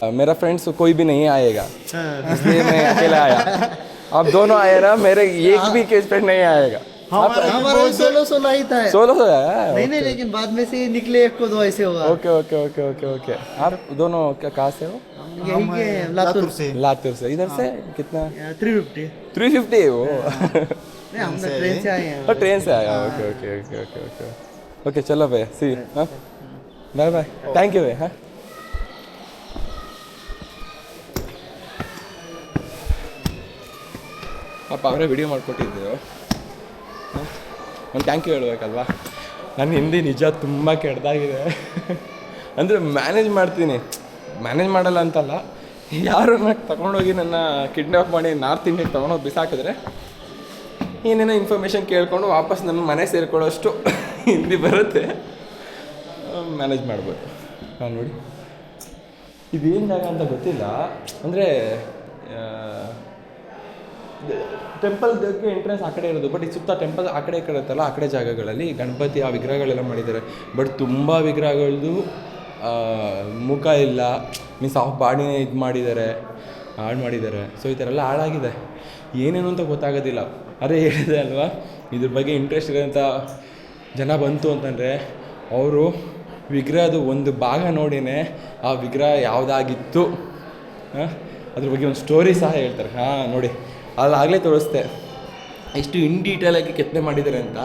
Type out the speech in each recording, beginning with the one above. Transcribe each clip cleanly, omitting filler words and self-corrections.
मेरा फ्रेंड्स कोई भी नहीं आएगा, इसलिए मैं अकेला आया। आप दोनों आए ना, मेरे एक भी केस फ्रेंड नहीं आएगा। हमारा 16 ही था। 16 आया? नहीं, लेकिन बाद में से निकले 1 को 2 ऐसे होगा। Okay okay okay okay okay. आप दोनों कहाँ से हो? यही के लातूर से। लातूर से। इधर से कितना? 350। 350 वो। नहीं, हम ट्रेन से आए हैं। ट्रेन से आया। Okay okay okay okay okay okay. चलो भैया, सी हाँ, बाय बाय, थैंक यू भैया। हाँ, ಪಾಪ ಅವರೇ ವಿಡಿಯೋ ಮಾಡಿಕೊಟ್ಟಿದ್ರು. ಒಂದು ಥ್ಯಾಂಕ್ ಯು ಹೇಳ್ಬೇಕಲ್ವಾ. ನನ್ನ ಹಿಂದಿ ನಿಜ ತುಂಬ ಕೆಟ್ಟದಾಗಿದೆ. ಅಂದರೆ ಮ್ಯಾನೇಜ್ ಮಾಡ್ತೀನಿ, ಮ್ಯಾನೇಜ್ ಮಾಡಲ್ಲ ಅಂತಲ್ಲ, ಯಾರನ್ನ ತಗೊಂಡೋಗಿ ನನ್ನ ಕಿಡ್ನಾಪ್ ಮಾಡಿ ನಾರ್ತ್ ಇಂಡಿಯಾಗೆ ತೊಗೊಂಡೋಗಿ ಬಿಸಾಕಿದ್ರೆ ಏನೇನೋ ಇನ್ಫಾರ್ಮೇಷನ್ ಕೇಳ್ಕೊಂಡು ವಾಪಸ್ ನನ್ನ ಮನೆ ಸೇರ್ಕೊಳ್ಳೋಷ್ಟು ಹಿಂದಿ ಬರುತ್ತೆ, ಮ್ಯಾನೇಜ್ ಮಾಡ್ಬೋದು. ಹಾಂ ನೋಡಿ, ಇದೇನು ಜಾಗ ಅಂತ ಗೊತ್ತಿಲ್ಲ. ಅಂದರೆ ಟೆಂಪಲ್ಗೆ ಎಂಟ್ರೆನ್ಸ್ ಆ ಕಡೆ ಇರೋದು, ಬಟ್ ಈ ಸುತ್ತ ಟೆಂಪಲ್ ಆ ಕಡೆ ಇರುತ್ತಲ್ಲ, ಆ ಕಡೆ ಜಾಗಗಳಲ್ಲಿ ಗಣಪತಿ ಆ ವಿಗ್ರಹಗಳೆಲ್ಲ ಮಾಡಿದ್ದಾರೆ. ಬಟ್ ತುಂಬ ವಿಗ್ರಹಗಳದ್ದು ಮುಖ ಇಲ್ಲ, ಮೀನ್ಸ್ ಆಫ್ ಬಾಡಿನೇ ಇದು ಮಾಡಿದ್ದಾರೆ, ಹಾಳು ಮಾಡಿದ್ದಾರೆ. ಸೊ ಈ ಥರ ಎಲ್ಲ ಹಾಳಾಗಿದೆ, ಏನೇನು ಅಂತ ಗೊತ್ತಾಗೋದಿಲ್ಲ. ಅದೇ ಹೇಳಿದೆ ಅಲ್ವಾ, ಇದ್ರ ಬಗ್ಗೆ ಇಂಟ್ರೆಸ್ಟ್ ಇರೋಂಥ ಜನ ಬಂತು ಅಂತಂದರೆ ಅವರು ವಿಗ್ರಹದ ಒಂದು ಭಾಗ ನೋಡಿನೇ ಆ ವಿಗ್ರಹ ಯಾವುದಾಗಿತ್ತು ಅದ್ರ ಬಗ್ಗೆ ಒಂದು ಸ್ಟೋರಿ ಸಹ ಹೇಳ್ತಾರೆ. ಹಾಂ ನೋಡಿ, ಅಲ್ಲಾಗಲೇ ತೋರಿಸ್ದೆ ಎಷ್ಟು ಇನ್ ಡೀಟೇಲಾಗಿ ಕೆತ್ತನೆ ಮಾಡಿದ್ದಾರೆ ಅಂತ.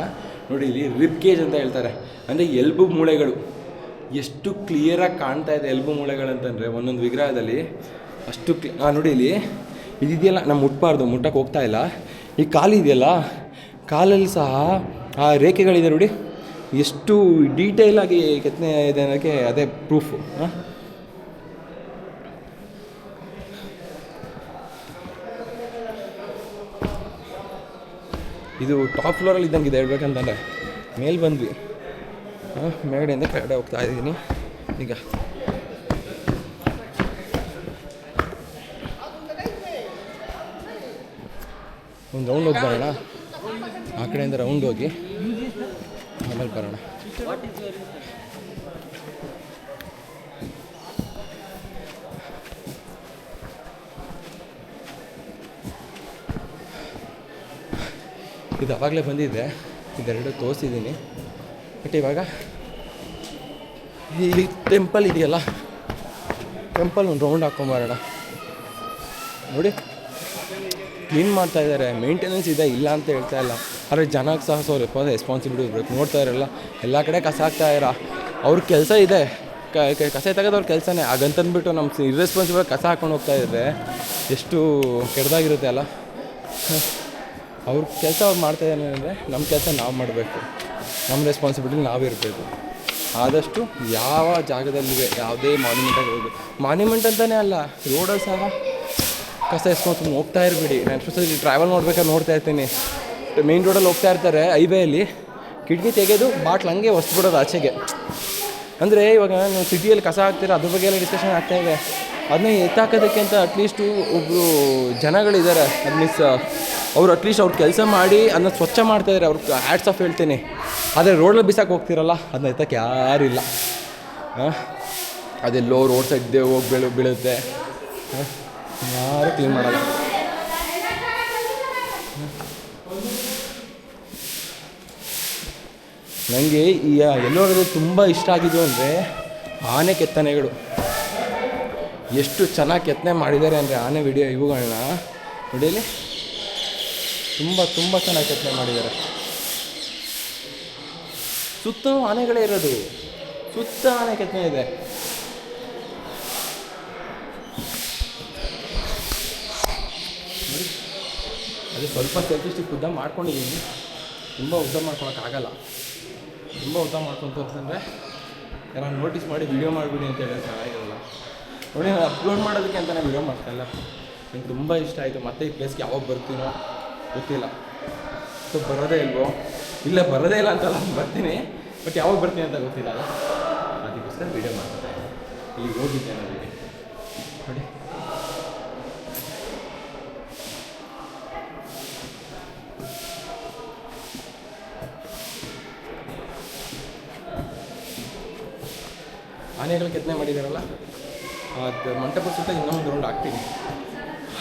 ನೋಡಿ, ಇಲ್ಲಿ ರಿಬ್ ಕೇಜ್ ಅಂತ ಹೇಳ್ತಾರೆ, ಅಂದರೆ ಎಲ್ಬು ಮೂಳೆಗಳು ಎಷ್ಟು ಕ್ಲಿಯರಾಗಿ ಕಾಣ್ತಾ ಇದೆ. ಎಲ್ಬು ಮೂಳೆಗಳಂತಂದರೆ ಒಂದೊಂದು ವಿಗ್ರಹದಲ್ಲಿ ಅಷ್ಟು ನೋಡಿ, ಇಲ್ಲಿ ಇದಿದೆಯಲ್ಲ, ನಾವು ಮುಟ್ಬಾರ್ದು, ಮುಟ್ಟಕ್ಕೆ ಹೋಗ್ತಾ ಇಲ್ಲ. ಈ ಕಾಲಿದೆಯಲ್ಲ, ಕಾಲಲ್ಲಿ ಸಹ ಆ ರೇಖೆಗಳಿದೆ ನೋಡಿ, ಎಷ್ಟು ಡೀಟೇಲಾಗಿ ಕೆತ್ತನೆ ಇದೆ ಅನ್ನೋಕ್ಕೆ ಅದೇ ಪ್ರೂಫು. ಹಾಂ, ಇದು ಟಾಪ್ ಫ್ಲೋರಲ್ಲಿ ಇದ್ದಂಗಿದೆ ಹೇಳ್ಬೇಕಂತಂದರೆ. ಮೇಲೆ ಬಂದ್ವಿ, ಮೇಗಡೆಯಿಂದ ಕೆಳಗಡೆ ಹೋಗ್ತಾ ಇದ್ದೀನಿ ಈಗ. ಒಂದು ರೌಂಡ್ ಹೋಗಿ ಬರೋಣ, ಆ ಕಡೆಯಿಂದ ರೌಂಡ್ ಹೋಗಿ ಆಮೇಲೆ ಬರೋಣ. ಇದು ಅವಾಗಲೇ ಬಂದಿದ್ದೆ, ಇದೆರಡು ತೋರಿಸಿದ್ದೀನಿ. ಬಟ್ ಇವಾಗ ಇಲ್ಲಿ ಟೆಂಪಲ್ ಇದೆಯಲ್ಲ, ಟೆಂಪಲ್ ಒಂದು ರೌಂಡ್ ಹಾಕ್ಕೊಂಬರೋಣ. ನೋಡಿ, ಕ್ಲೀನ್ ಮಾಡ್ತಾ ಇದ್ದಾರೆ, ಮೇಂಟೆನೆನ್ಸ್ ಇದೆ, ಇಲ್ಲ ಅಂತ ಹೇಳ್ತಾ ಇಲ್ಲ. ಆದರೆ ಜನಕ್ಕೆ ಸಹ ಸ್ವಲ್ಪ ರೆಸ್ಪಾನ್ಸಿಬಿಲಿಟಿ ಇರಬೇಕು. ನೋಡ್ತಾ ಇರಲ್ಲ, ಎಲ್ಲ ಕಡೆ ಕಸ ಹಾಕ್ತಾ ಇರ, ಅವ್ರ ಕೆಲಸ ಇದೆ, ಕಸ ತೆಗೆದವ್ರ ಕೆಲಸನೇ. ಹಾಗಂತಂದ್ಬಿಟ್ಟು ನಮ್ಮ ಇರ್ರೆಸ್ಪಾನ್ಸಿಬಲ್ ಕಸ ಹಾಕ್ಕೊಂಡು ಹೋಗ್ತಾ ಇದ್ದರೆ ಎಷ್ಟು ಕೆಟ್ಟದಾಗಿರುತ್ತೆ ಅಲ್ಲ. ಅವ್ರ ಕೆಲಸ ಅವ್ರು ಮಾಡ್ತಾಯಿದ್ದಾರೆ ಅಂದರೆ ನಮ್ಮ ಕೆಲಸ ನಾವು ಮಾಡಬೇಕು, ನಮ್ಮ ರೆಸ್ಪಾನ್ಸಿಬಿಲಿಟಿ ನಾವಿರಬೇಕು. ಆದಷ್ಟು ಯಾವ ಜಾಗದಲ್ಲಿವೆ, ಯಾವುದೇ ಮಾನ್ಯುಮೆಂಟ್ ಆಗಿರ್ಬೋದು, ಮಾನ್ಯುಮೆಂಟ್ ಅಂತಲೇ ಅಲ್ಲ, ರೋಡಲ್ಲಿ ಸಹ ಕಸ ಎಸ್ಕೊಂಡು ಹೋಗ್ತಾ ಇರಬೇಡಿ. ನಾನು ಎಷ್ಟೊಂದು ಟ್ರಾವೆಲ್ ಮಾಡ್ಬೇಕಾದ್ರೆ ನೋಡ್ತಾ ಇರ್ತೀನಿ, ಮೇಯ್ನ್ ರೋಡಲ್ಲಿ ಹೋಗ್ತಾ ಇರ್ತಾರೆ, ಹೈವೇಯಲ್ಲಿ ಕಿಟಕಿ ತೆಗೆದು ಬಾಟ್ಲ್ ಹಂಗೆ ಒಸ್ಬಿಡೋದು ಆಚೆಗೆ. ಅಂದರೆ ಇವಾಗ ನೀವು ಸಿಟಿಯಲ್ಲಿ ಕಸ ಹಾಕ್ತೀರ, ಅದ್ರ ಬಗ್ಗೆ ಎಲ್ಲ ಡಿಸ್ಕಷನ್ ಆಗ್ತಾಯಿದೆ. ಅದನ್ನ ಎತ್ತಾಕೋದಕ್ಕೆ ಅಂತ ಅಟ್ಲೀಸ್ಟು ಒಬ್ಬರು ಜನಗಳಿದ್ದಾರೆ, ಅದು ಮೀನ್ಸ್ ಅವರು ಅಟ್ಲೀಸ್ಟ್ ಅವ್ರ ಕೆಲಸ ಮಾಡಿ ಅದನ್ನ ಸ್ವಚ್ಛ ಮಾಡ್ತಾಯಿದ್ದಾರೆ, ಅವ್ರಿಗೆ ಹ್ಯಾಟ್ಸ್ ಆಫ್ ಹೇಳ್ತೀನಿ. ಆದರೆ ರೋಡಲ್ಲಿ ಬಿಸಾಕಿ ಹೋಗ್ತಿರಲ್ಲ, ಅದನ್ನ ಎತ್ತಕ್ಕೆ ಯಾರಿಲ್ಲ. ಅದೆಲ್ಲೋ ರೋಡ್ ಸೈಡ್ ಹೋಗಿ ಬೀಳುತ್ತೆ, ಯಾರು ಕ್ಲೀನ್ ಮಾಡಲ್ಲ. ನನಗೆ ಈ ಎಲ್ಲೋರಲ್ಲಿ ತುಂಬ ಇಷ್ಟ ಆಗಿದ್ದು ಅಂದರೆ ಆನೆ ಕೆತ್ತನೆಗಳು. ಎಷ್ಟು ಚೆನ್ನಾಗಿ ಕೆತ್ತನೆ ಮಾಡಿದ್ದಾರೆ ಅಂದರೆ ಆನೆ ವಿಡಿಯೋ ಇವುಗಳನ್ನ ನೋಡಿಲಿ, ತುಂಬ ತುಂಬ ಚೆನ್ನಾಗಿ ಕೆತ್ತನೆ ಮಾಡಿದ್ದಾರೆ. ಸುತ್ತ ಆನೆಗಳೇ ಇರೋದು, ಸುತ್ತ ಆನೆ ಕೆತ್ತನೆ ಇದೆ. ಅದು ಸ್ವಲ್ಪ ಸೆಲ್ಫಿ ಸ್ಟಿಕ್ ಉದ್ದ ಮಾಡ್ಕೊಂಡಿದ್ದೀನಿ, ತುಂಬ ಉದ್ದ ಮಾಡ್ಕೊಳಕ್ಕಾಗಲ್ಲ. ತುಂಬ ಉದ್ದ ಮಾಡ್ಕೊತ ಅಂತಂದರೆ ಯಾರು ನೋಟಿಸ್ ಮಾಡಿ ವಿಡಿಯೋ ಮಾಡಿಬಿಡಿ ಅಂತ ಹೇಳಿದ್ರೆ ಚೆನ್ನಾಗಿರಲ್ಲ. ನೋಡಿ, ನಾನು ಅಪ್ಲೋಡ್ ಮಾಡೋದಕ್ಕೆ ಅಂತ ನಾನು ವಿಡಿಯೋ ಮಾಡ್ತಾಯಿಲ್ಲ. ನಂಗೆ ತುಂಬ ಇಷ್ಟ ಆಯಿತು. ಮತ್ತೆ ಈ ಪ್ಲೇಸ್ಗೆ ಯಾವಾಗ ಬರ್ತೀನೋ ಗೊತ್ತಿಲ್ಲ. ಸೊ ಬರೋದೇ ಇಲ್ವೋ, ಇಲ್ಲ ಬರೋದೇ ಇಲ್ಲ ಅಂತಲ್ಲ, ಬರ್ತೀನಿ, ಬಟ್ ಯಾವಾಗ ಬರ್ತೀನಿ ಅಂತ ಗೊತ್ತಿಲ್ಲ. ಅದಕ್ಕೋಸ್ಕರ ವಿಡಿಯೋ ಮಾಡ್ತಾ ಇದ್ದೀನಿ. ಇಲ್ಲಿಗೆ ಹೋಗಿದ್ದೆ ನನಗೆ ನೋಡಿ. ಆನೆಗಳು ಕೆತ್ತನೆ ಮಾಡಿದಾರಲ್ಲ, ಅದು ಮಂಟಪ ಸುತ್ತ ಇನ್ನೊಂದು ರೌಂಡ್ ಹಾಕ್ತೀನಿ.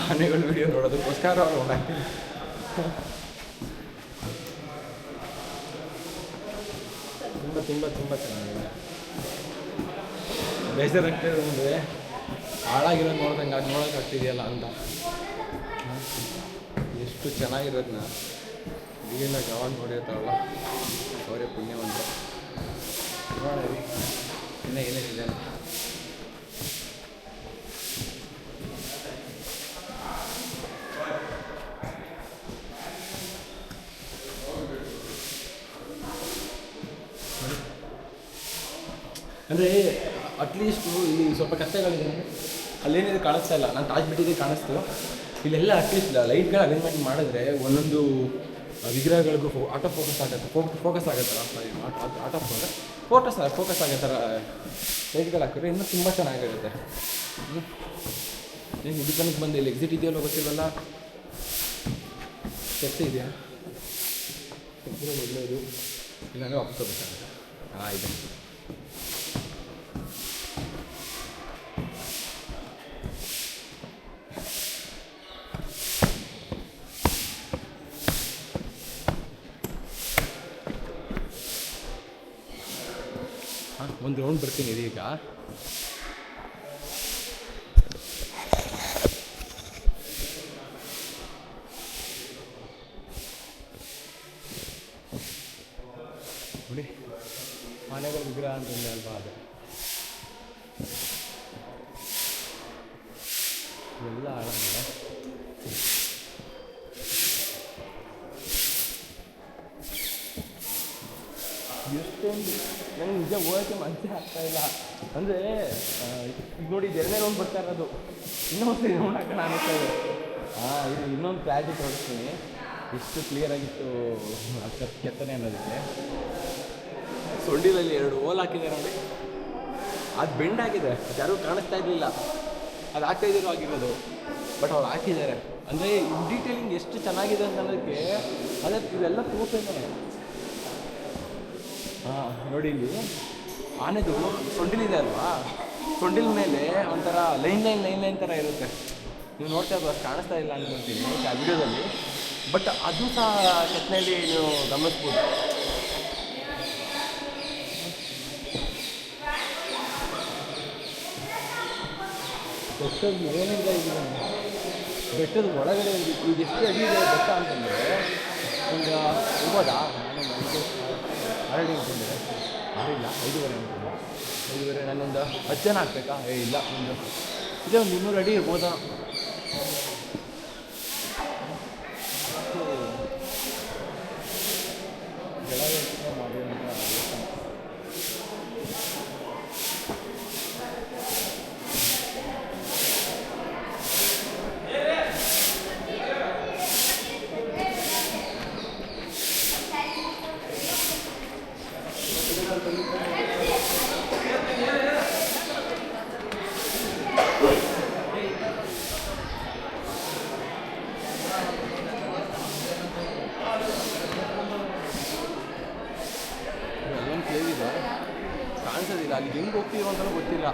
ಆನೆಗಳ ವಿಡಿಯೋ ನೋಡೋದಕ್ಕೋಸ್ಕರ ರೌಂಡ್ ಹಾಕ್ತೀನಿ. ತುಂಬ ತುಂಬ ತುಂಬ ಚೆನ್ನಾಗಿದೆ. ಬೇಜಾರಾಗ್ತಿದೆ ಅಂದರೆ ಹಾಳಾಗಿರೋದು ನೋಡ್ದಂಗೆ ಅದು ನೋಡೋಕ್ಕಾಗ್ತಿದೆಯಲ್ಲ ಅಂತ. ಎಷ್ಟು ಚೆನ್ನಾಗಿರೋದನ್ನ ಈಗಿನ ಯಾವಾಗ ನೋಡಿರ್ತಾವಲ್ಲ ಅವರೇ ಪುಣ್ಯವಂತ. ನೋಡಿ ಇನ್ನೂ ಏನೇನಿದೆ ಅಂತ. ಅಂದರೆ ಅಟ್ಲೀಸ್ಟು ಇಲ್ಲಿ ಸ್ವಲ್ಪ ಕತ್ತೆಗಳಿದೆ, ಅಲ್ಲೇನಿದೆ ಕಾಣಿಸ್ತಾ ಇಲ್ಲ. ನಾನು ತಾಜ್ ಬಿಟ್ಟಿದ್ದೆ ಕಾಣಿಸ್ತು. ಇಲ್ಲೆಲ್ಲ ಅಟ್ಲೀಸ್ಟ್ ಲೈಟ್ಗಳು ಅರೇಂಜ್ಮೆಂಟ್ ಮಾಡಿದ್ರೆ ಒಂದೊಂದು ವಿಗ್ರಹಗಳಿಗೂ ಆಟೋ ಫೋಕಸ್ ಆಗುತ್ತೆ, ಫೋಕಸ್ ಆಗುತ್ತಲ್ಲ, ಸಾರಿ ಆಟೋ ಫೋಕಸ್ ಆಗೋ ಥರ ಲೈಟ್ಗಳು ಹಾಕಿದ್ರೆ ಇನ್ನೂ ತುಂಬ ಚೆನ್ನಾಗಿರುತ್ತೆ. ಏನು ಇದಕ್ಕೆ ಬಂದು ಇಲ್ಲಿ ಎಕ್ಸಿಟ್ ಇದೆಯಲ್ಲೋ ಗೊತ್ತಿಲ್ವಲ್ಲ. ಕೆತ್ತ ಇದೆಯಾ ಒಳ್ಳೆಯದು, ಇಲ್ಲಾಂದರೆ ಒಪ್ಕೋಬೇಕಾಗುತ್ತೆ. ಇದೆ ಒಂದು ರೌಂಡ್ ಬರ್ತೀನಿ ಇದೀಗ. ನೋಡಿ ಆನೆಗಳ ವಿಗ್ರಹ ಅಂತಂದೆ ಅಲ್ವಾ, ಅದು ಎಲ್ಲ ಹಾಳಾಗಿದೆ. ಎಷ್ಟೊಂದು ನನಗೆ ನಿಜ ಹೋಗೋಕ್ಕೆ ಮನಸ್ಸೇ ಆಗ್ತಾಯಿಲ್ಲ. ಅಂದರೆ ಈಗ ನೋಡಿ ಇದು 2ನೇ ರೌಂಡ್ ಬರ್ತಾ ಇರೋದು, ಇನ್ನೊಂದು ರೌಂಡ್ ಹಾಕೋಣ ಅನ್ನಿಸ್ತಾ ಇದೆ. ಇದು ಇನ್ನೊಂದು ಕ್ಲಾರಿಟಿ ತೋರಿಸ್ತೀನಿ ಎಷ್ಟು ಕ್ಲಿಯರಾಗಿತ್ತು ಕೆತ್ತನೆ ಅನ್ನೋದಕ್ಕೆ. ಸೊಂಡಿಲಲ್ಲಿ 2 ಹೋಲ್ ಹಾಕಿದ್ದಾರೆ ನೋಡಿ, ಅದು ಬೆಂಡ್ ಆಗಿದೆ, ಯಾರೂ ಕಾಣಿಸ್ತಾ ಇರಲಿಲ್ಲ. ಅದು ಹಾಕ್ತಾಯಿದ್ರು ಆಗಿರೋದು, ಬಟ್ ಅವ್ರು ಹಾಕಿದ್ದಾರೆ. ಅಂದರೆ ಡೀಟೇಲಿಂಗ್ ಎಷ್ಟು ಚೆನ್ನಾಗಿದೆ ಅಂತ ಅನ್ನೋದಕ್ಕೆ ಅದಕ್ಕೆ ಇವೆಲ್ಲ ಪ್ರೂಫೇನೆ. ನೋಡಿ ಇಲ್ಲಿ ಆನೆದು ಸೊಂಡಿಲಿದೆ ಅಲ್ವಾ, ಸೊಂಡಿಲ ಮೇಲೆ ಒಂಥರ ಲೈನ್ ಥರ ಇರುತ್ತೆ. ನೀವು ನೋಡ್ತಾ ಇರ್ಬೋದು, ಅದು ಕಾಣಿಸ್ತಾ ಇಲ್ಲ ಅನ್ಕೊಳ್ತೀನಿ ಆ ವಿಡಿಯೋದಲ್ಲಿ, ಬಟ್ ಅದು ಸಹ ಕೆತ್ತನೆಯಲ್ಲಿ ನೀವು ಗಮನಿಸ್ಬೋದು. ಬೆಟ್ಟದ ಏನಿಲ್ಲ, ಈಗ ಬೆಟ್ಟದ ಒಳಗಡೆ ಈಗ ಎಷ್ಟು ಅಡಿ ಇದೆ ಬೆಟ್ಟ ಅಂತಂದರೆ ಒಂದು ಇರ್ಬೋದಾ, ನಾನು ನನಗೆ 6 ಅನ್ಕೊಂಡೆ, 6 ಇಲ್ಲ 5.5 ಅನ್ಕೊಂಡೆ. 5.5 ನಾನೊಂದು 10 ಜನ ಹಾಕ್ಬೇಕಾ? ಇಲ್ಲ, ಇದೇ ಒಂದು 200 ಅಡಿ ಇರ್ಬೋದಾ. ಕೆಳಗೆ ಮಾಡಿರುವಂಥ ಇದೆ, ಕಾಣಿಸೋದಿಲ್ಲ. ಅಲ್ಲಿ ಹೆಂಗೆ ಹೋಗ್ತೀವೋ ಅಂತಲೂ ಗೊತ್ತಿಲ್ಲ.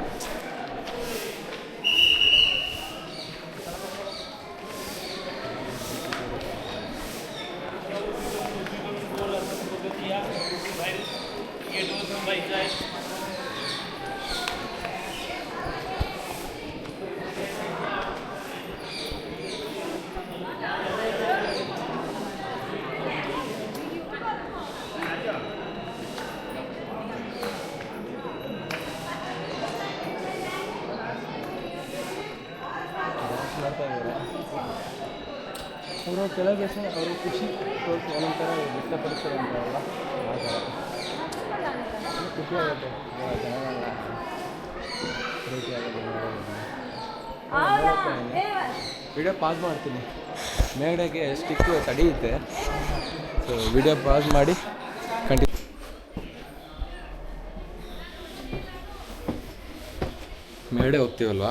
ಅವರು ಕೆಳಗೆ ಅವರು ಖುಷಿ ತೋರಿಸಿ ಒಂದೊಂಥರ ವ್ಯಕ್ತಪಡಿಸ್ತಾರೆ ಅಂತಾರಲ್ಲ, ಆ ಥರ ಖುಷಿ ಆಗುತ್ತೆ ಜನಗಳನ್ನ ಭೇಟಿ ಆಗೋದು. ವಿಡಿಯೋ ಪಾಸ್ ಮಾಡ್ತೀನಿ, ಮೇಗಡೆಗೆ ಸ್ಟಿಕ್ಕು ತಡೆಯುತ್ತೆ. ಸೊ ವಿಡಿಯೋ ಪಾಸ್ ಮಾಡಿ ಕಂಟಿನ್ಯೂ. ಮೇಗಡೆ ಹೋಗ್ತೀವಲ್ವ,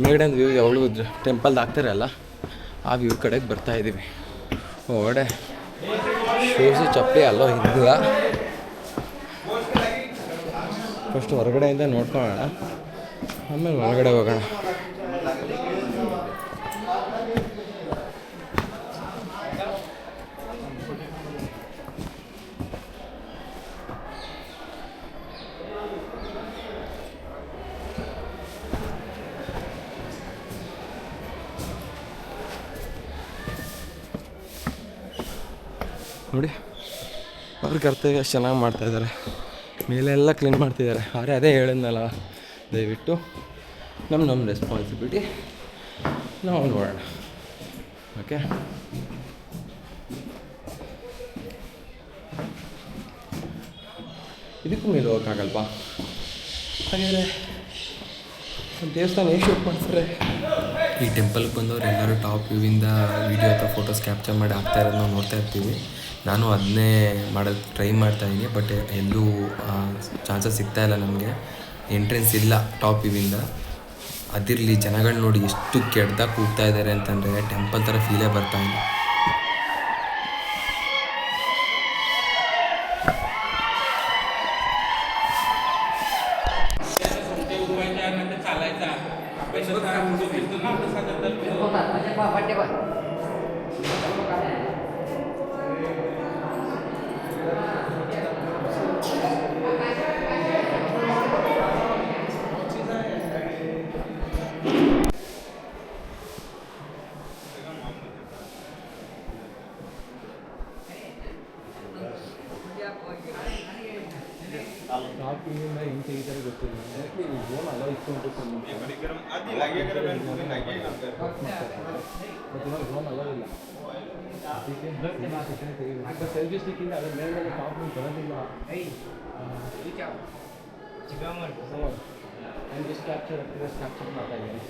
ಮೇಗಡೆ ವ್ಯೂ ಯಾವಾಗಲೂ ಟೆಂಪಲ್ದು ಹಾಕ್ತಾರಲ್ಲ, ಆ ವ್ಯೂ ಕಡೆಗೆ ಬರ್ತಾಯಿದ್ದೀವಿ. ಒಡೆ ಶೂಸು ಚಪ್ಪಲಿ ಅಲ್ಲೋ ಇಲ್ಲ, ಫಸ್ಟ್ ಹೊರಗಡೆಯಿಂದ ನೋಡ್ಕೊಳ್ಳೋಣ. ಆಮೇಲೆ ಒಳಗಡೆ ಹೋಗೋಣ. ನೋಡಿ ಅವ್ರ ಕರ್ತವ್ಯ ಎಷ್ಟು ಚೆನ್ನಾಗಿ ಮಾಡ್ತಾಯಿದ್ದಾರೆ. ಮೇಲೆಲ್ಲ ಕ್ಲೀನ್ ಮಾಡ್ತಿದ್ದಾರೆ. ಆದರೆ ಅದೇ ಹೇಳಿದ್ನಲ್ಲ, ದಯವಿಟ್ಟು ನಮ್ಮ ರೆಸ್ಪಾನ್ಸಿಬಿಲಿಟಿ ನಾವು ನೋಡೋಣ. ಓಕೆ, ಇದಕ್ಕೂ ಮೇಲೆ ಹೋಗೋಕ್ಕಾಗಲ್ವಾ? ಹಾಗಿದ್ರೆ ದೇವಸ್ಥಾನ ಹೇಗೆ ಶೂಟ್ ಮಾಡ್ತಾರೆ? ಈ ಟೆಂಪಲ್ಗೆ ಬಂದವರು ಎಲ್ಲರೂ ಟಾಪ್ ವ್ಯೂವಿಂದ ವೀಡಿಯೋ ಅಥವಾ ಫೋಟೋಸ್ ಕ್ಯಾಪ್ಚರ್ ಮಾಡಿ ಹಾಕ್ತಾ ಇರೋದು ನಾವು ನೋಡ್ತಾ ಇರ್ತೀವಿ. ನಾನು ಅದನ್ನೇ ಮಾಡೋದು ಟ್ರೈ ಮಾಡ್ತಾಯಿದ್ದೀನಿ, ಬಟ್ ಎಲ್ಲೂ ಚಾನ್ಸಸ್ ಸಿಗ್ತಾಯಿಲ್ಲ ನಮಗೆ. ಎಂಟ್ರೆನ್ಸ್ ಇಲ್ಲ ಟಾಪ್ ವ್ಯೂವಿಂದ. ಅದಿರಲಿ, ಜನಗಳು ನೋಡಿ ಎಷ್ಟು ಕೆಟ್ಟದಾಗ ಕೂಗ್ತಾ ಇದ್ದಾರೆ ಅಂತಂದರೆ ಟೆಂಪಲ್ ಥರ ಫೀಲೇ ಬರ್ತಾಯಿಲ್ಲ. ಟಾಪ್ ವ್ಯೂವಿಂದ ಹೆಂಗೆ ತೆಗಿತಾರೆ ಗೊತ್ತಿಲ್ಲ. ಝೋನ್ ಅಲ್ಲ ಇತ್ತು ಅಂತ ಝೋನ್ ಅಲ್ಲ ಇಲ್ಲ. ಅದಕ್ಕೆ ಸೆಲ್ಫಿ ಸ್ಟಿಕ್ಕಿಂದ ಅದ್ರ ಮೇಲೆ ಟಾಪ್ ಬರೋದಿಲ್ಲ. ಜಸ್ಟ್ ಕ್ಯಾಪ್ಚರ್ ಮಾಡ್ತಾ ಇದ್ದೀನಿ.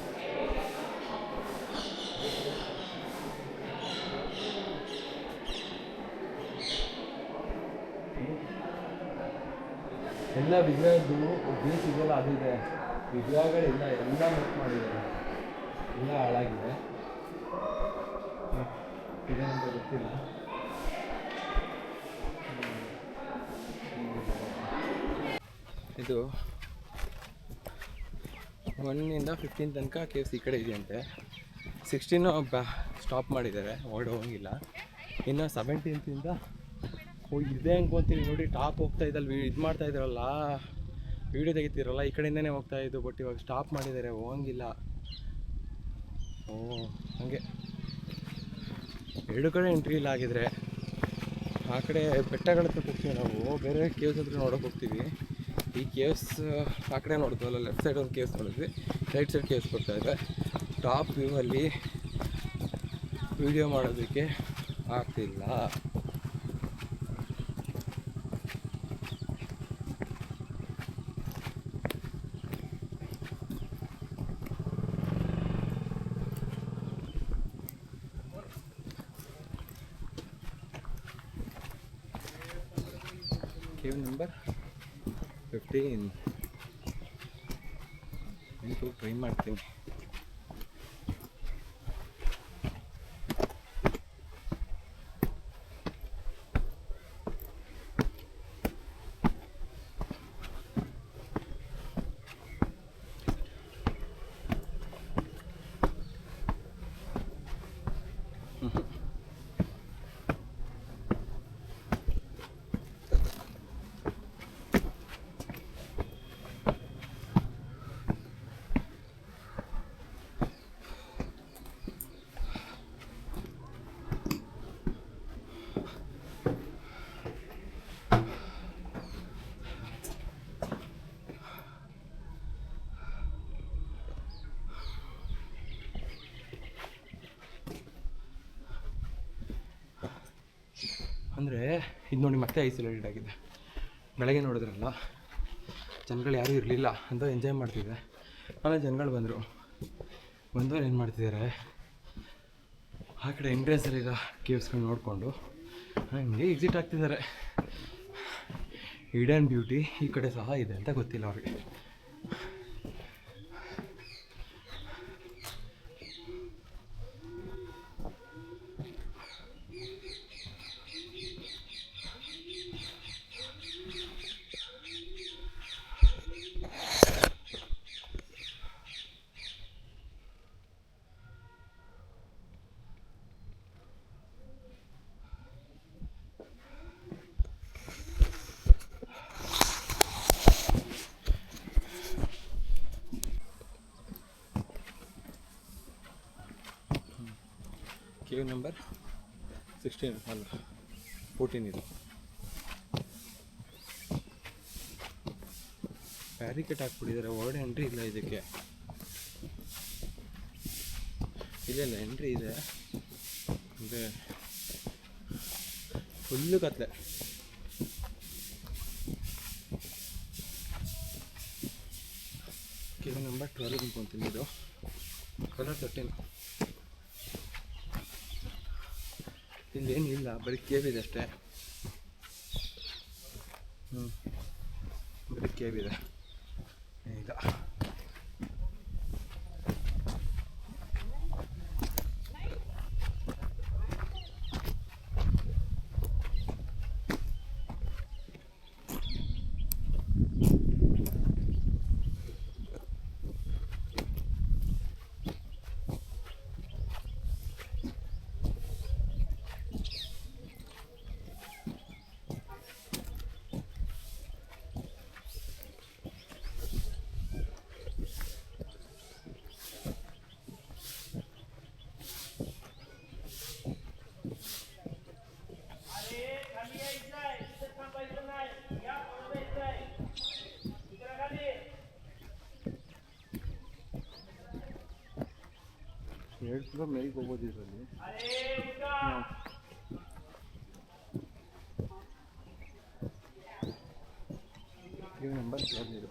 ಎಲ್ಲ ವಿಗ್ರಹದ್ದು ಬೇಸ್ ಇದೆಯಲ್ಲ, ಅದಿದೆ. ವಿಗ್ರಹಗಳಿಲ್ಲ, ಎಲ್ಲ ಮಿಸ್ ಮಾಡಿದ್ದಾರೆ, ಎಲ್ಲ ಹಾಳಾಗಿದೆ. ಇದೇನಂತ ಗೊತ್ತಿಲ್ಲ. ಇದು 1 to 15 ತನಕ ಕೇವ್ಸ್ ಈ ಕಡೆ ಇದೆಯಂತೆ. 16 ಸ್ಟಾಪ್ ಮಾಡಿದ್ದಾರೆ, ಹೋಗಿಲ್ಲ. ಇನ್ನು 17th ಇದೆ ಅನ್ಕೊತೀನಿ. ನೋಡಿ ಟಾಪ್ ಹೋಗ್ತಾ ಇದ್ದಲ್ಲಿ ಇದು ಮಾಡ್ತಾ ಇದ್ದಾರಲ್ಲ, ವೀಡಿಯೋ ತೆಗಿತೀರಲ್ಲ, ಈ ಕಡೆಯಿಂದನೇ ಹೋಗ್ತಾ ಇದ್ದು. ಬಟ್ ಇವಾಗ ಸ್ಟಾಪ್ ಮಾಡಿದ್ದಾರೆ, ಹೋಗಂಗಿಲ್ಲ. ಓ ಹಾಗೆ ಎರಡು ಕಡೆ ಎಂಟ್ರಿ ಇಲ್ಲ. ಆಗಿದ್ರೆ ಆ ಕಡೆ ಬೆಟ್ಟಗಳ ಹತ್ರ ಹೋಗ್ತೀವಿ ನಾವು, ಬೇರೆ ಕೇವ್ಸ್ ಹತ್ರ ನೋಡೋಕೆ ಹೋಗ್ತೀವಿ. ಈ ಕೇವ್ಸ್ ಆ ಕಡೆ ನೋಡಿದ್ವಲ್ಲ, ಲೆಫ್ಟ್ ಸೈಡ್ ಒಂದು ಕೇವ್ಸ್ ನೋಡಿದ್ವಿ, ರೈಟ್ ಸೈಡ್ ಕೇವ್ಸ್ ಬರ್ತಾಯಿದೆ. ಟಾಪ್ ವ್ಯೂ ಅಲ್ಲಿ ವೀಡಿಯೋ ಮಾಡೋದಕ್ಕೆ ಆಗ್ತಿಲ್ಲ. ಕೇವ್ ನಂಬರ್ 15 ಇದು ಟ್ರೈ ಮಾಡ್ತೀನಿ. ಅಂದರೆ ಇದು ನೋಡಿ ಮತ್ತೆ ಐಸೋಲೇಟೆಡ್ ಆಗಿದೆ. ಬೆಳಗ್ಗೆ ನೋಡಿದ್ರಲ್ಲ, ಜನಗಳು ಯಾರೂ ಇರಲಿಲ್ಲ ಅಂತ ಎಂಜಾಯ್ ಮಾಡ್ತಿದ್ದೆ. ಆಮೇಲೆ ಜನಗಳು ಬಂದವರು ಏನು ಮಾಡ್ತಿದ್ದಾರೆ, ಆ ಕಡೆ ಎಂಟ್ರೆನ್ಸಲ್ಲಿರೋ ಕೇವ್ಸ್ಗಳು ನೋಡಿಕೊಂಡು ಹಂಗೆ ಎಕ್ಸಿಟ್ ಆಗ್ತಿದ್ದಾರೆ. ಹಿಡನ್ ಬ್ಯೂಟಿ ಈ ಕಡೆ ಸಹ ಇದೆ ಅಂತ ಗೊತ್ತಿಲ್ಲ ಅವ್ರಿಗೆ. ಕೇವ್ ನಂಬರ್ 16 ಅಲ್ಲ 14 ಇದು. ಬ್ಯಾರಿಕೇಡ್ ಹಾಕ್ಬಿಟ್ಟಿದ್ದಾರೆ, ಒಳಗಡೆ ಎಂಟ್ರಿ ಇಲ್ಲ ಇದಕ್ಕೆ. ಇಲ್ಲ ಎಂಟ್ರಿ ಇದೆ ಅಂದರೆ ಫುಲ್ಲು ಕತ್ಲೆ. ಕೇವ್ ನಂಬರ್ 12 ಅನ್ಕೊಂತೀನಿ. ಇದು ಕಲರ್ 13. ಇಲ್ಲೇನಿಲ್ಲ, ಬರೀ ಕೇವ್ ಇದೆ ಅಷ್ಟೇ. ಬರೀ ಕೇವ್ ಇದೆ ಈಗ. ಎರಡು ಫ್ಲೋರ್ ಮೇಲಿಗೆ ಹೋಗ್ಬೋದು ಇದರಲ್ಲಿ. ಕೇವ್ ನಂಬರ್ 12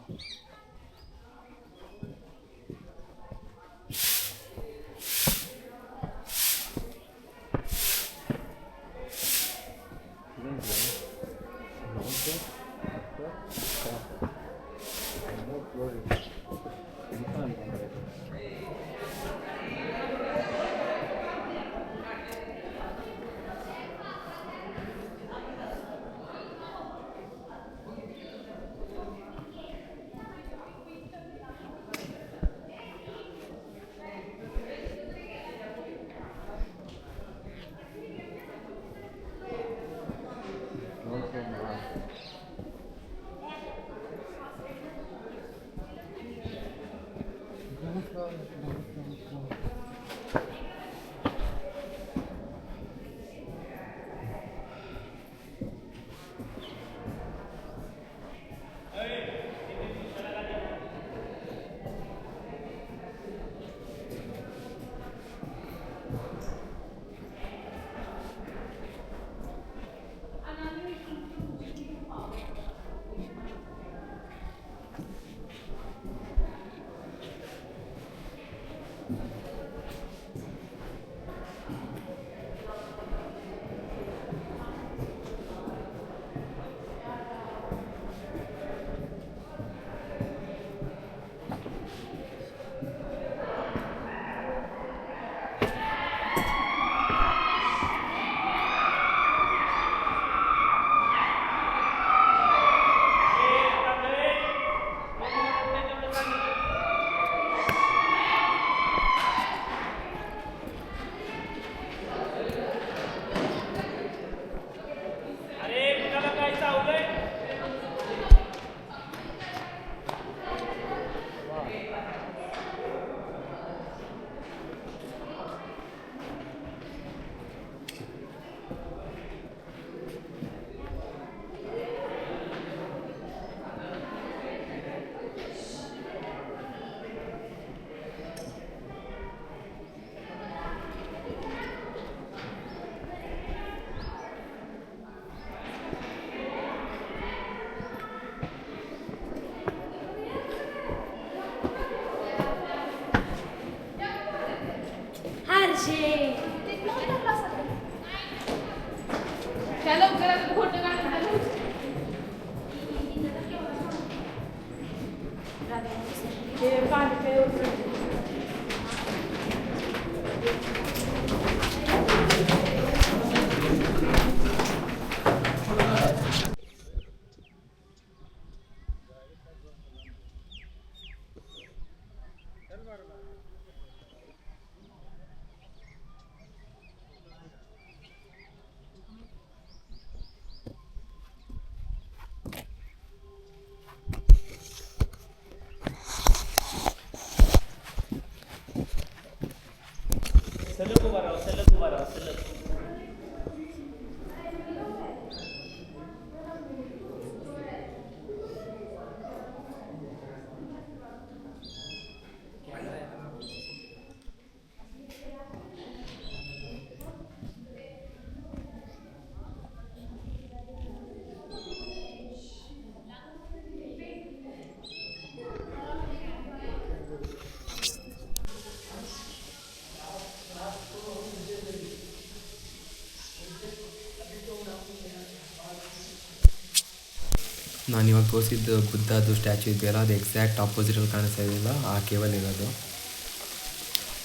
ನಾನು ಇವಾಗ ತೋರಿಸಿದ್ದು ಬುದ್ಧದ್ದು ಸ್ಟ್ಯಾಚು ಇದೆಯಲ್ಲ ಅದು ಎಕ್ಸಾಕ್ಟ್ ಆಪೋಸಿಟಲ್ಲಿ ಕಾಣಿಸ್ತಾ ಇದೆಯಲ್ಲ ಆ ಕೇವಲ್ ಇರೋದು.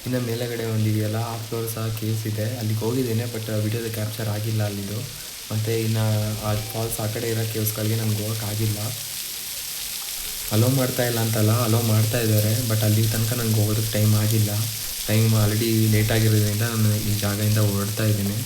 ಇನ್ನು ಮೇಲೆಗಡೆ ಒಂದಿದೆಯಲ್ಲ ಆ ಫ್ಲೋರ್ ಸಹ ಕೇವ್ಸ್ ಇದೆ, ಅಲ್ಲಿಗೆ ಹೋಗಿದ್ದೇನೆ ಬಟ್ ವಿಡಿಯೋದ ಕ್ಯಾಪ್ಚರ್ ಆಗಿಲ್ಲ ಅಲ್ಲಿದ್ದು. ಮತ್ತು ಇನ್ನು ಆ ಫಾಲ್ಸ್ ಆ ಕಡೆ ಇರೋ ಕೇವ್ಸ್ಗಳಿಗೆ ನಂಗೆ ಹೋಗೋಕ್ಕಾಗಿಲ್ಲ. ಅಲೋ ಮಾಡ್ತಾ ಇಲ್ಲ ಅಂತಲ್ಲ, ಅಲೋ ಮಾಡ್ತಾ ಇದ್ದಾರೆ, ಬಟ್ ಅಲ್ಲಿ ತನಕ ನಂಗೆ ಹೋಗೋದಕ್ಕೆ ಟೈಮ್ ಆಗಿಲ್ಲ. ಟೈಮ್ ಆಲ್ರೆಡಿ ಲೇಟ್ ಆಗಿರೋದ್ರಿಂದ ನಾನು ಈ ಜಾಗದಿಂದ ಹೊರಡ್ತಾ ಇದ್ದೀನಿ.